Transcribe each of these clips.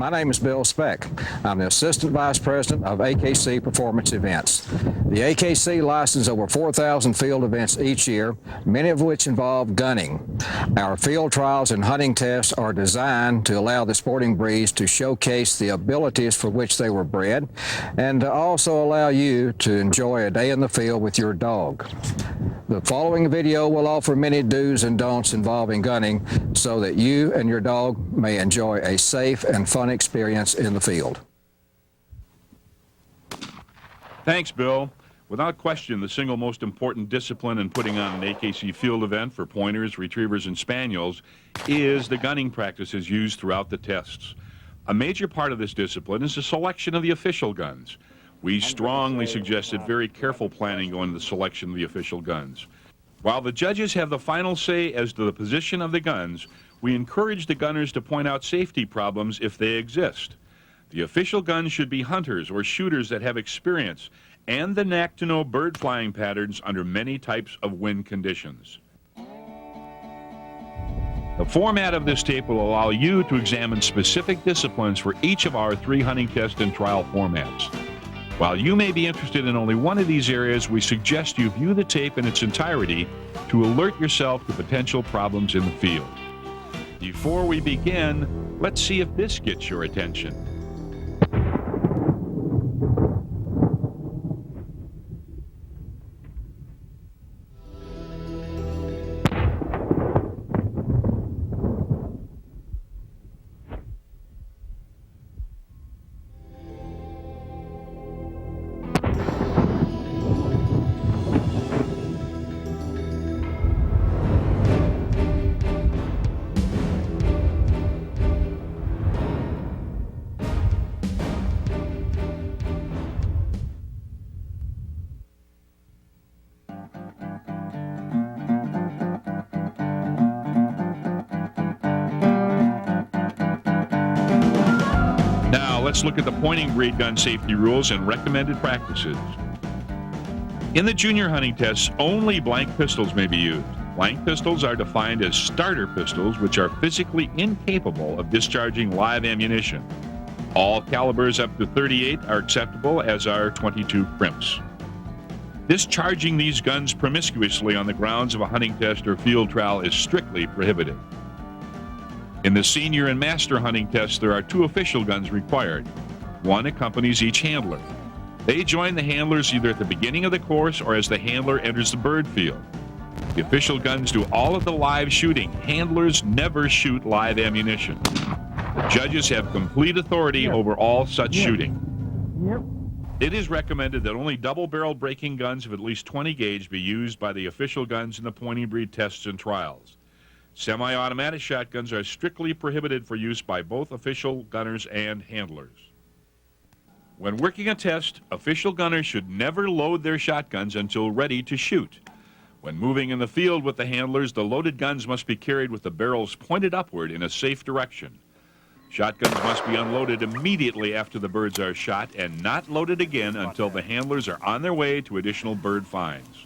My name is Bill Speck. I'm the Assistant Vice President of AKC Performance Events. The AKC licenses over 4,000 field events each year, many of which involve gunning. Our field trials and hunting tests are designed to allow the sporting breeds to showcase the abilities for which they were bred and to also allow you to enjoy a day in the field with your dog. The following video will offer many do's and don'ts involving gunning so that you and your dog may enjoy a safe and fun experience in the field. Thanks, Bill. Without question, the single most important discipline in putting on an AKC field event for pointers, retrievers, and spaniels is the gunning practices used throughout the tests. A major part of this discipline is the selection of the official guns. We strongly suggested very careful planning going into the selection of the official guns. While the judges have the final say as to the position of the guns, we encourage the gunners to point out safety problems if they exist. The official guns should be hunters or shooters that have experience and the knack to know bird flying patterns under many types of wind conditions. The format of this tape will allow you to examine specific disciplines for each of our 3 hunting test and trial formats. While you may be interested in only one of these areas, we suggest you view the tape in its entirety to alert yourself to potential problems in the field. Before we begin, let's see if this gets your attention. Let's look at the pointing breed gun safety rules and recommended practices. In the junior hunting tests, only blank pistols may be used. Blank pistols are defined as starter pistols, which are physically incapable of discharging live ammunition. All calibers up to 38 are acceptable, as are 22 crimps. Discharging these guns promiscuously on the grounds of a hunting test or field trial is strictly prohibited. In the senior and master hunting tests, there are 2 official guns required. One accompanies each handler. They join the handlers either at the beginning of the course or as the handler enters the bird field. The official guns do all of the live shooting. Handlers never shoot live ammunition. The judges have complete authority over all such shooting. It is recommended that only double-barrel breaking guns of at least 20 gauge be used by the official guns in the pointing breed tests and trials. Semi-automatic shotguns are strictly prohibited for use by both official gunners and handlers. When working a test, official gunners should never load their shotguns until ready to shoot. When moving in the field with the handlers, the loaded guns must be carried with the barrels pointed upward in a safe direction. Shotguns must be unloaded immediately after the birds are shot and not loaded again until the handlers are on their way to additional bird finds.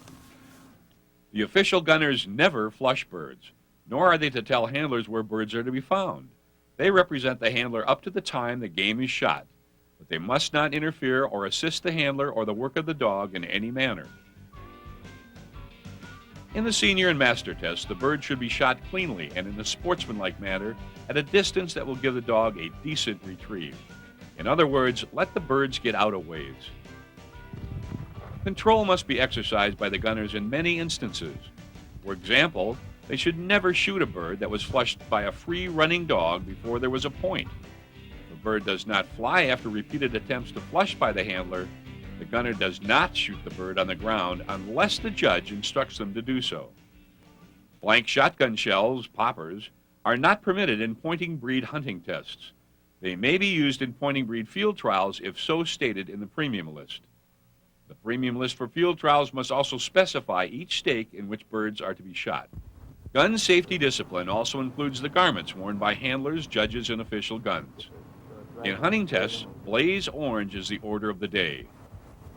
The official gunners never flush birds, nor are they to tell handlers where birds are to be found. They represent the handler up to the time the game is shot, but they must not interfere or assist the handler or the work of the dog in any manner. In the senior and master tests, the bird should be shot cleanly and in a sportsmanlike manner at a distance that will give the dog a decent retrieve. In other words, let the birds get out of ways. Control must be exercised by the gunners in many instances. For example, they should never shoot a bird that was flushed by a free-running dog before there was a point. If a bird does not fly after repeated attempts to flush by the handler, the gunner does not shoot the bird on the ground unless the judge instructs them to do so. Blank shotgun shells, poppers, are not permitted in pointing breed hunting tests. They may be used in pointing breed field trials if so stated in the premium list. The premium list for field trials must also specify each stake in which birds are to be shot. Gun safety discipline also includes the garments worn by handlers, judges, and official guns. In hunting tests, blaze orange is the order of the day.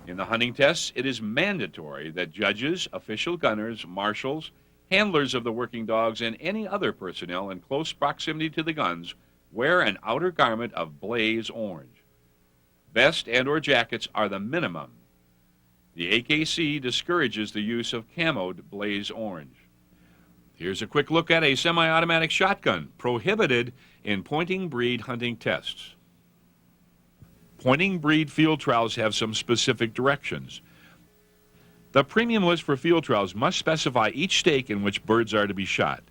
In the hunting tests, it is mandatory that judges, official gunners, marshals, handlers of the working dogs, and any other personnel in close proximity to the guns wear an outer garment of blaze orange. Vest and or jackets are the minimum. The AKC discourages the use of camoed blaze orange. Here's a quick look at a semi-automatic shotgun, prohibited in pointing breed hunting tests. Pointing breed field trials have some specific directions. The premium list for field trials must specify each stake in which birds are to be shot.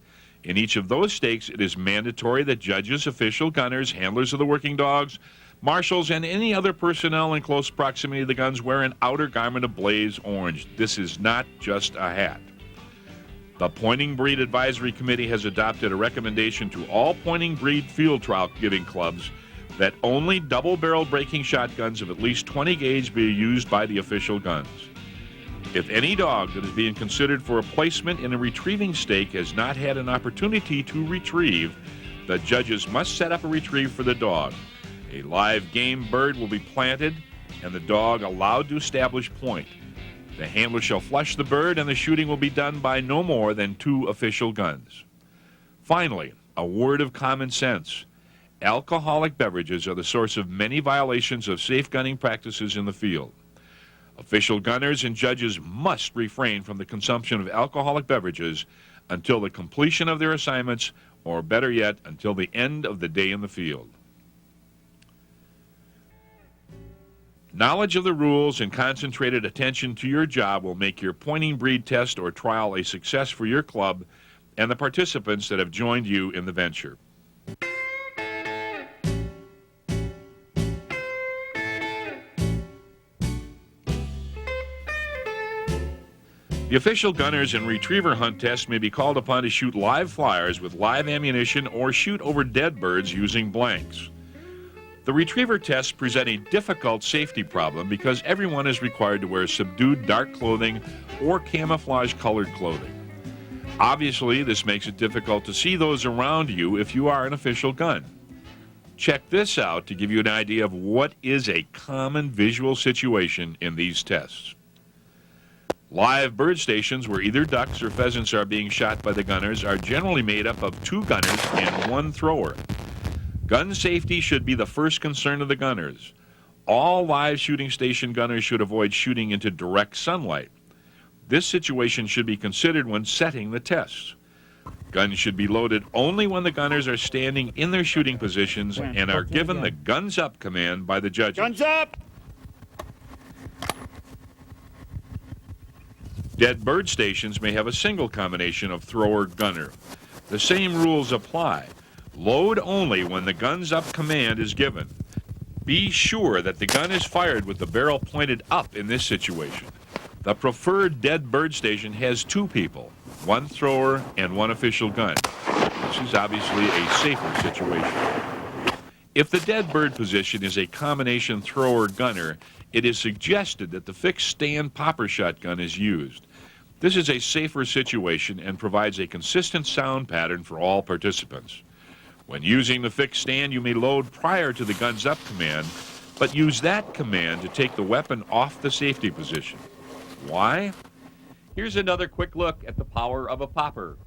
In each of those stakes, it is mandatory that judges, official gunners, handlers of the working dogs, marshals, and any other personnel in close proximity to the guns wear an outer garment of blaze orange. This is not just a hat. The Pointing Breed Advisory Committee has adopted a recommendation to all pointing breed field trial giving clubs that only double-barrel breaking shotguns of at least 20 gauge be used by the official guns. If any dog that is being considered for a placement in a retrieving stake has not had an opportunity to retrieve, the judges must set up a retrieve for the dog. A live game bird will be planted and the dog allowed to establish point. The handler shall flush the bird and the shooting will be done by no more than 2 official guns. Finally, a word of common sense. Alcoholic beverages are the source of many violations of safe gunning practices in the field. Official gunners and judges must refrain from the consumption of alcoholic beverages until the completion of their assignments, or better yet, until the end of the day in the field. Knowledge of the rules and concentrated attention to your job will make your pointing breed test or trial a success for your club and the participants that have joined you in the venture. The official gunners and retriever hunt tests may be called upon to shoot live flyers with live ammunition or shoot over dead birds using blanks. The retriever tests present a difficult safety problem because everyone is required to wear subdued dark clothing or camouflage-colored clothing. Obviously, this makes it difficult to see those around you if you are an official gun. Check this out to give you an idea of what is a common visual situation in these tests. Live bird stations where either ducks or pheasants are being shot by the gunners are generally made up of 2 gunners and 1 thrower. Gun safety should be the first concern of the gunners. All live shooting station gunners should avoid shooting into direct sunlight. This situation should be considered when setting the tests. Guns should be loaded only when the gunners are standing in their shooting positions and are given the guns up command by the judges. Guns up! Dead bird stations may have a single combination of thrower-gunner. The same rules apply. Load only when the guns up command is given. Be sure that the gun is fired with the barrel pointed up in this situation. The preferred dead bird station has 2 people, 1 thrower and 1 official gun. This is obviously a safer situation. If the dead bird position is a combination thrower-gunner, it is suggested that the fixed stand popper shotgun is used. This is a safer situation and provides a consistent sound pattern for all participants. When using the fixed stand, you may load prior to the guns up command, but use that command to take the weapon off the safety position. Why? Here's another quick look at the power of a popper.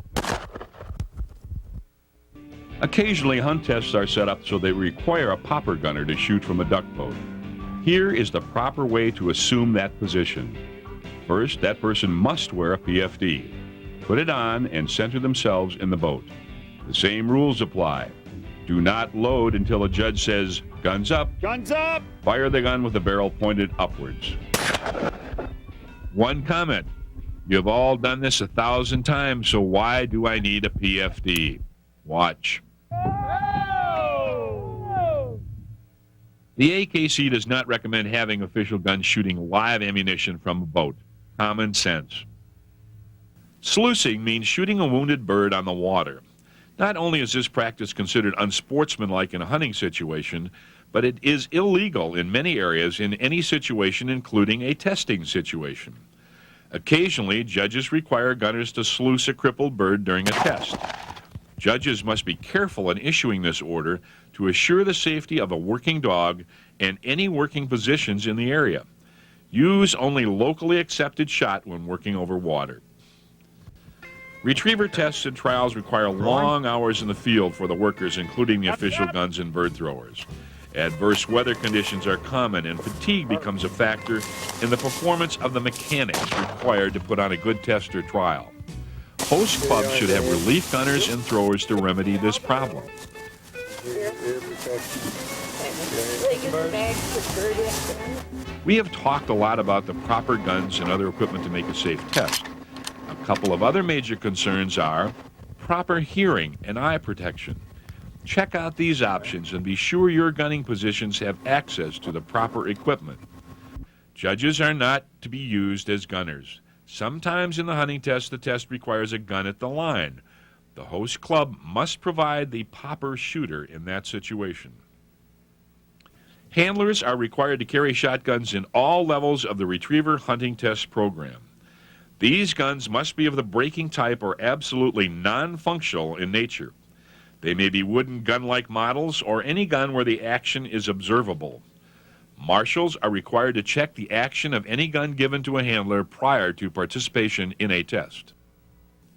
Occasionally, hunt tests are set up so they require a popper gunner to shoot from a duck boat. Here is the proper way to assume that position. First, that person must wear a PFD. Put it on and center themselves in the boat. The same rules apply. Do not load until a judge says, "Guns up." Guns up! Fire the gun with the barrel pointed upwards. One comment. You've all done this 1,000 times, so why do I need a PFD? Watch. The AKC does not recommend having official guns shooting live ammunition from a boat. Common sense. Sluicing means shooting a wounded bird on the water. Not only is this practice considered unsportsmanlike in a hunting situation, but it is illegal in many areas in any situation, including a testing situation. Occasionally, judges require gunners to sluice a crippled bird during a test. Judges must be careful in issuing this order to assure the safety of a working dog and any working positions in the area. Use only locally accepted shot when working over water. Retriever tests and trials require long hours in the field for the workers, including the official guns and bird throwers. Adverse weather conditions are common, and fatigue becomes a factor in the performance of the mechanics required to put on a good test or trial. Host clubs should have relief gunners and throwers to remedy this problem. We have talked a lot about the proper guns and other equipment to make a safe test. A couple of other major concerns are proper hearing and eye protection. Check out these options and be sure your gunning positions have access to the proper equipment. Judges are not to be used as gunners. Sometimes in the hunting test, the test requires a gun at the line. The host club must provide the popper shooter in that situation. Handlers are required to carry shotguns in all levels of the retriever hunting test program. These guns must be of the breaking type or absolutely non-functional in nature. They may be wooden gun-like models or any gun where the action is observable. Marshals are required to check the action of any gun given to a handler prior to participation in a test.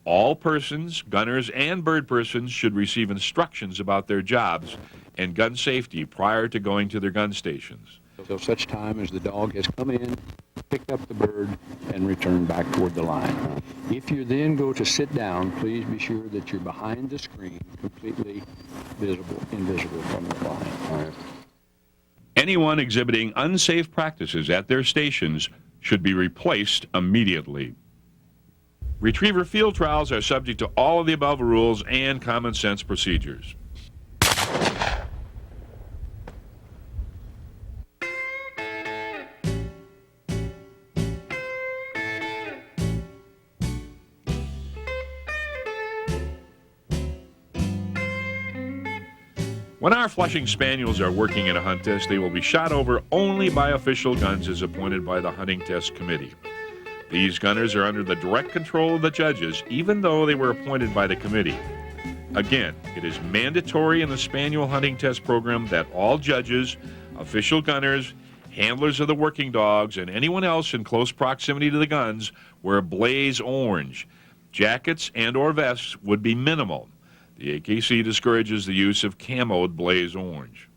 All persons, gunners, and bird persons should receive instructions about their jobs and gun safety prior to going to their gun stations. Until such time as the dog has come in, picked up the bird, and returned back toward the line. If you then go to sit down, please be sure that you're behind the screen, completely invisible from the line. Anyone exhibiting unsafe practices at their stations should be replaced immediately. Retriever field trials are subject to all of the above rules and common sense procedures. When our Flushing Spaniels are working in a hunt test, they will be shot over only by official guns as appointed by the Hunting Test Committee. These gunners are under the direct control of the judges, even though they were appointed by the committee. Again, it is mandatory in the Spaniel Hunting Test Program that all judges, official gunners, handlers of the working dogs, and anyone else in close proximity to the guns wear blaze orange. Jackets and or vests would be minimal. The AKC discourages the use of camoed blaze orange.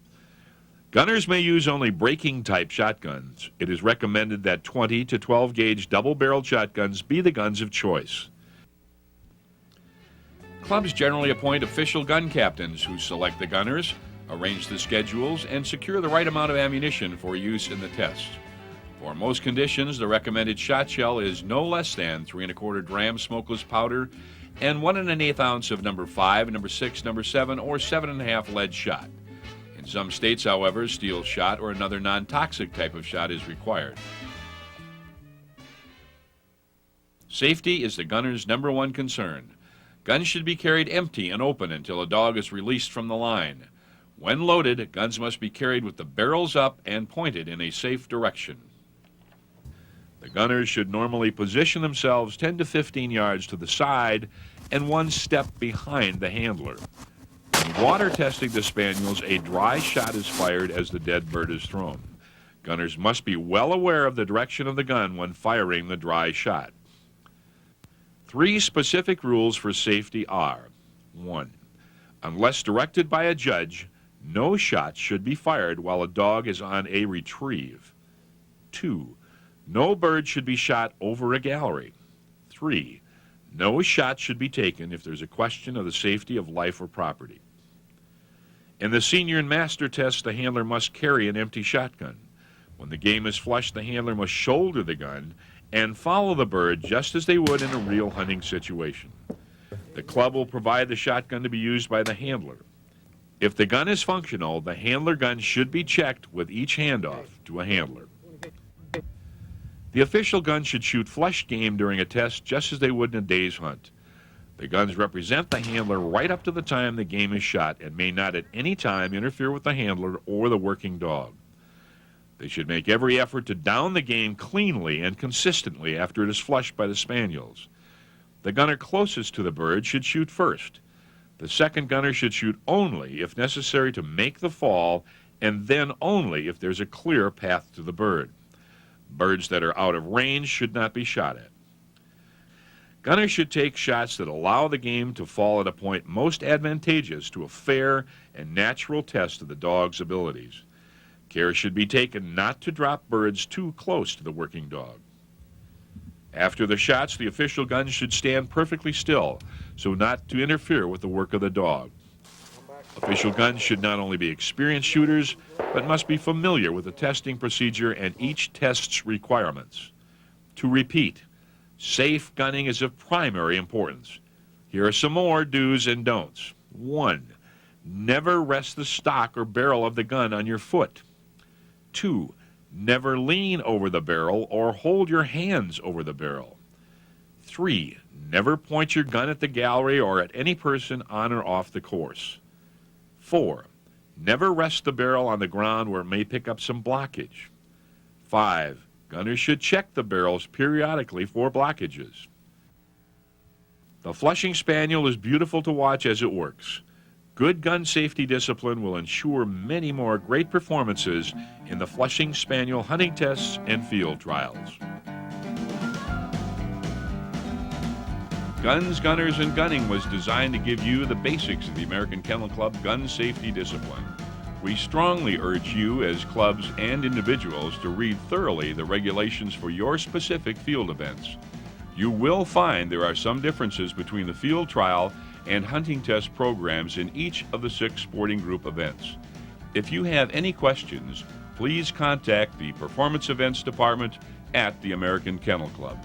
Gunners may use only breaking-type shotguns. It is recommended that 20 to 12-gauge double-barreled shotguns be the guns of choice. Clubs generally appoint official gun captains who select the gunners, arrange the schedules, and secure the right amount of ammunition for use in the test. For most conditions, the recommended shot shell is no less than 3 1/4 gram smokeless powder and 1 1/8 ounce of number 5, number 6, number 7, or 7 1/2 lead shot. In some states, however, steel shot or another non-toxic type of shot is required. Safety is the gunner's number one concern. Guns should be carried empty and open until a dog is released from the line. When loaded, guns must be carried with the barrels up and pointed in a safe direction. The gunners should normally position themselves 10 to 15 yards to the side and 1 step behind the handler. When water testing the spaniels, a dry shot is fired as the dead bird is thrown. Gunners must be well aware of the direction of the gun when firing the dry shot. 3 specific rules for safety are: 1. Unless directed by a judge, no shots should be fired while a dog is on a retrieve. 2. No bird should be shot over a gallery. 3. No shot should be taken if there's a question of the safety of life or property. In the senior and master tests, the handler must carry an empty shotgun. When the game is flushed, the handler must shoulder the gun and follow the bird just as they would in a real hunting situation. The club will provide the shotgun to be used by the handler. If the gun is functional, the handler gun should be checked with each handoff to a handler. The official gun should shoot flush game during a test just as they would in a day's hunt. The guns represent the handler right up to the time the game is shot and may not at any time interfere with the handler or the working dog. They should make every effort to down the game cleanly and consistently after it is flushed by the spaniels. The gunner closest to the bird should shoot first. The second gunner should shoot only if necessary to make the fall, and then only if there's a clear path to the bird. Birds that are out of range should not be shot at. Gunners should take shots that allow the game to fall at a point most advantageous to a fair and natural test of the dog's abilities. Care should be taken not to drop birds too close to the working dog. After the shots, the official gun should stand perfectly still so not to interfere with the work of the dog. Official guns should not only be experienced shooters, but must be familiar with the testing procedure and each test's requirements. To repeat, safe gunning is of primary importance. Here are some more do's and don'ts. 1. Never rest the stock or barrel of the gun on your foot. 2. Never lean over the barrel or hold your hands over the barrel. 3. Never point your gun at the gallery or at any person on or off the course. 4. Never rest the barrel on the ground where it may pick up some blockage. 5. Gunners should check the barrels periodically for blockages. The Flushing Spaniel is beautiful to watch as it works. Good gun safety discipline will ensure many more great performances in the Flushing Spaniel hunting tests and field trials. Guns, Gunners, and Gunning was designed to give you the basics of the American Kennel Club gun safety discipline. We strongly urge you as clubs and individuals to read thoroughly the regulations for your specific field events. You will find there are some differences between the field trial and hunting test programs in each of the 6 sporting group events. If you have any questions, please contact the Performance Events Department at the American Kennel Club.